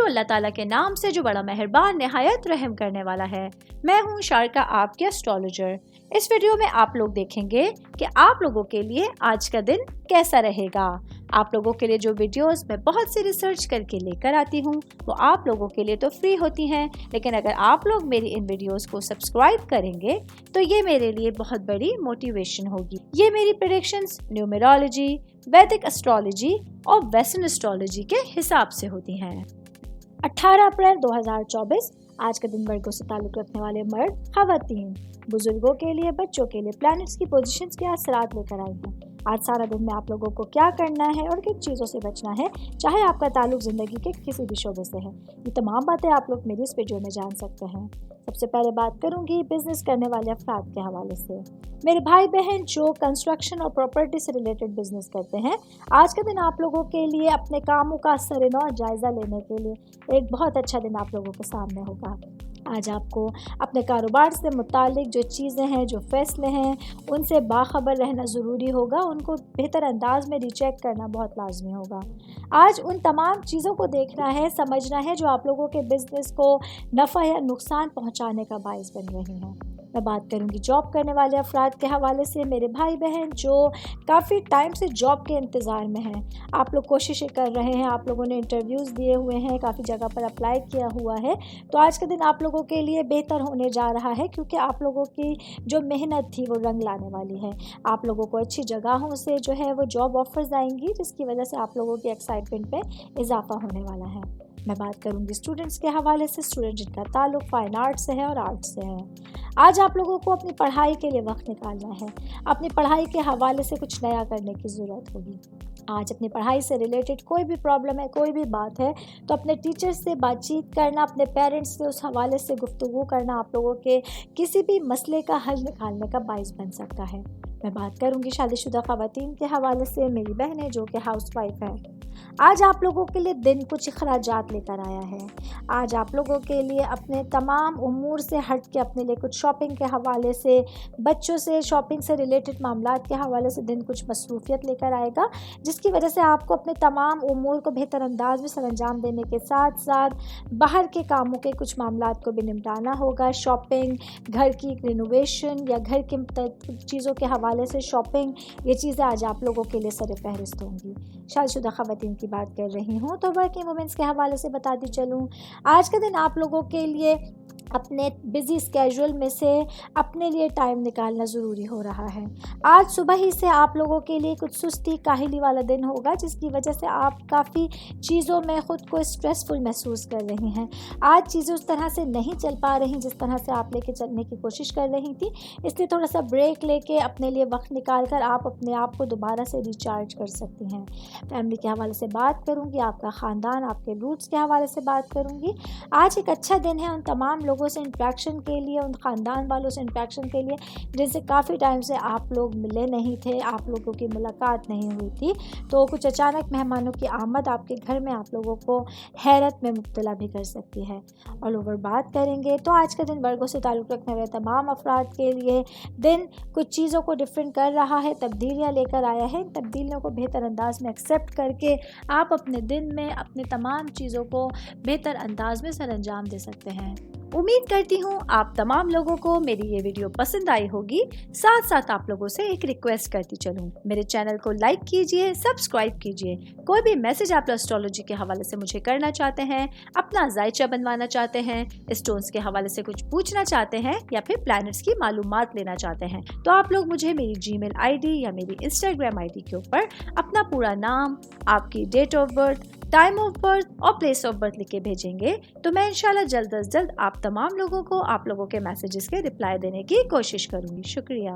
شروع اللہ تعالیٰ کے نام سے جو بڑا مہربان نہایت رحم کرنے والا ہے۔ میں ہوں شارکا، آپ کے اسٹرالوجر۔ اس ویڈیو میں آپ لوگ دیکھیں گے کہ آپ لوگوں کے لیے آج کا دن کیسا رہے گا۔ آپ لوگوں کے لیے جو ویڈیوز میں بہت سی ریسرچ کر کے لے کر آتی ہوں وہ آپ لوگوں کے لیے تو فری ہوتی ہیں، لیکن اگر آپ لوگ میری ان ویڈیوز کو سبسکرائب کریں گے تو یہ میرے لیے بہت بڑی موٹیویشن ہوگی۔ یہ میری پریڈکشنز نیومرولوجی، ویدک اسٹرالوجی اور ویسٹرن اسٹرالوجی کے حساب سے ہوتی ہیں۔ 18 اپریل 2024 آج کا دن ورگوں سے تعلق رکھنے والے مرد، خواتین، بزرگوں کے لیے، بچوں کے لیے پلانٹس کی پوزیشنز کے اثرات لے کر آئی ہیں۔ آج سارا دن میں آپ لوگوں کو کیا کرنا ہے اور کن چیزوں سے بچنا ہے، چاہے آپ کا تعلق زندگی کے کسی بھی شعبے سے ہے، یہ تمام باتیں آپ لوگ میری اس ویڈیو میں جان سکتے ہیں۔ سب سے پہلے بات کروں گی بزنس کرنے والے افراد کے حوالے سے۔ میرے بھائی بہن جو کنسٹرکشن اور پراپرٹی سے ریلیٹڈ بزنس کرتے ہیں، آج کا دن آپ لوگوں کے لیے اپنے کاموں کا سر نو جائزہ لینے کے لیے ایک بہت اچھا دن آپ لوگوں کے سامنے ہوگا۔ آج آپ کو اپنے کاروبار سے متعلق جو چیزیں ہیں، جو فیصلے ہیں، ان سے باخبر رہنا ضروری ہوگا، ان کو بہتر انداز میں ری چیک کرنا بہت لازمی ہوگا۔ آج ان تمام چیزوں کو دیکھنا ہے، سمجھنا ہے جو آپ لوگوں کے بزنس کو نفع یا نقصان پہنچانے کا باعث بن رہی ہیں۔ میں بات کروں گی جاب کرنے والے افراد کے حوالے سے۔ میرے بھائی بہن جو کافی ٹائم سے جاب کے انتظار میں ہیں، آپ لوگ کوششیں کر رہے ہیں، آپ لوگوں نے انٹرویوز دیے ہوئے ہیں، کافی جگہ پر اپلائی کیا ہوا ہے، تو آج کا دن آپ لوگوں کے لیے بہتر ہونے جا رہا ہے، کیونکہ آپ لوگوں کی جو محنت تھی وہ رنگ لانے والی ہے۔ آپ لوگوں کو اچھی جگہوں سے جو ہے وہ جاب آفرز آئیں گی، جس کی وجہ سے آپ لوگوں کی ایکسائٹمنٹ میں اضافہ ہونے والا ہے۔ میں بات کروں گی اسٹوڈنٹس کے حوالے سے، اسٹوڈنٹ جن کا تعلق فائن آرٹ سے ہے اور آرٹ سے ہے۔ آج آپ لوگوں کو اپنی پڑھائی کے لیے وقت نکالنا ہے، اپنی پڑھائی کے حوالے سے کچھ نیا کرنے کی ضرورت ہوگی۔ آج اپنی پڑھائی سے ریلیٹڈ کوئی بھی پرابلم ہے، کوئی بھی بات ہے، تو اپنے ٹیچر سے بات چیت کرنا، اپنے پیرنٹس سے اس حوالے سے گفتگو کرنا آپ لوگوں کے کسی بھی مسئلے کا حل نکالنے کا باعث بن سکتا ہے۔ میں بات کروں گی شادی شدہ خواتین کے حوالے سے، میری بہنیں جو کہ ہاؤس وائف ہیں۔ آج آپ لوگوں کے لیے دن کچھ اخراجات لے کر آیا ہے۔ آج آپ لوگوں کے لیے اپنے تمام امور سے ہٹ کے اپنے لیے کچھ شاپنگ کے حوالے سے، بچوں سے شاپنگ سے ریلیٹڈ معاملات کے حوالے سے دن کچھ مصروفیت لے کر آئے گا، جس کی وجہ سے آپ کو اپنے تمام امور کو بہتر انداز میں سر انجام دینے کے ساتھ ساتھ باہر کے کاموں کے کچھ معاملات کو بھی نمٹانا ہوگا۔ شاپنگ، گھر کی رینوویشن یا گھر کی چیزوں کے حوالے سے شاپنگ، یہ چیزیں آج آپ لوگوں کے لیے سر فہرست ہوں گی۔ شادی شدہ خواتین کی بات کر رہی ہوں تو ورکنگ وومنس کے حوالے سے بتاتی چلوں، آج کا دن آپ لوگوں کے لیے اپنے بزی اسکیجول میں سے اپنے لیے ٹائم نکالنا ضروری ہو رہا ہے۔ آج صبح ہی سے آپ لوگوں کے لیے کچھ سستی کاہلی والا دن ہوگا، جس کی وجہ سے آپ کافی چیزوں میں خود کو اسٹریسفل محسوس کر رہی ہیں۔ آج چیزیں اس طرح سے نہیں چل پا رہی جس طرح سے آپ لے کے چلنے کی کوشش کر رہی تھی، اس لیے تھوڑا سا بریک لے کے اپنے لیے وقت نکال کر آپ اپنے آپ کو دوبارہ سے ریچارج کر سکتی ہیں۔ فیملی کے حوالے سے بات کروں گی، آپ کا خاندان، آپ کے روٹس کے حوالے سے بات کروں گی۔ آج ایک اچھا دن ہے ان تمام لوگوں سے انٹریکشن کے لیے، ان خاندان والوں سے انٹریکشن کے لیے جن سے کافی ٹائم سے آپ لوگ ملے نہیں تھے، آپ لوگوں کی ملاقات نہیں ہوئی تھی، تو کچھ اچانک مہمانوں کی آمد آپ کے گھر میں آپ لوگوں کو حیرت میں مبتلا بھی کر سکتی ہے۔ آل اوور بات کریں گے تو آج کا دن ورگوں سے تعلق رکھنے والے تمام افراد کے لیے دن کچھ چیزوں کو ڈفرینٹ کر رہا ہے، تبدیلیاں لے کر آیا ہے۔ ان تبدیلیوں کو بہتر انداز میں ایکسیپٹ کر کے آپ اپنے دن میں اپنے تمام چیزوں کو بہتر انداز میں سر انجام دے سکتے ہیں۔ امید کرتی ہوں آپ تمام لوگوں کو میری یہ ویڈیو پسند آئی ہوگی۔ ساتھ ساتھ آپ لوگوں سے ایک ریکویسٹ کرتی چلوں، میرے چینل کو لائک کیجئے، سبسکرائب کیجئے۔ کوئی بھی میسج آپ اسٹرالوجی کے حوالے سے مجھے کرنا چاہتے ہیں، اپنا ذائچہ بنوانا چاہتے ہیں، اسٹونز کے حوالے سے کچھ پوچھنا چاہتے ہیں یا پھر پلانٹس کی معلومات لینا چاہتے ہیں، تو آپ لوگ مجھے میری جی میل آئی ڈی یا میری انسٹاگرام آئی ڈی کے اوپر اپنا پورا نام، آپ کی date of birth, time of birth اور پلیس آف برتھ لکھ کے بھیجیں گے، تو میں انشاءاللہ جلد از جلد آپ تمام لوگوں کو آپ لوگوں کے میسیجز کے رپلائی دینے کی کوشش کروں گی۔ شکریہ۔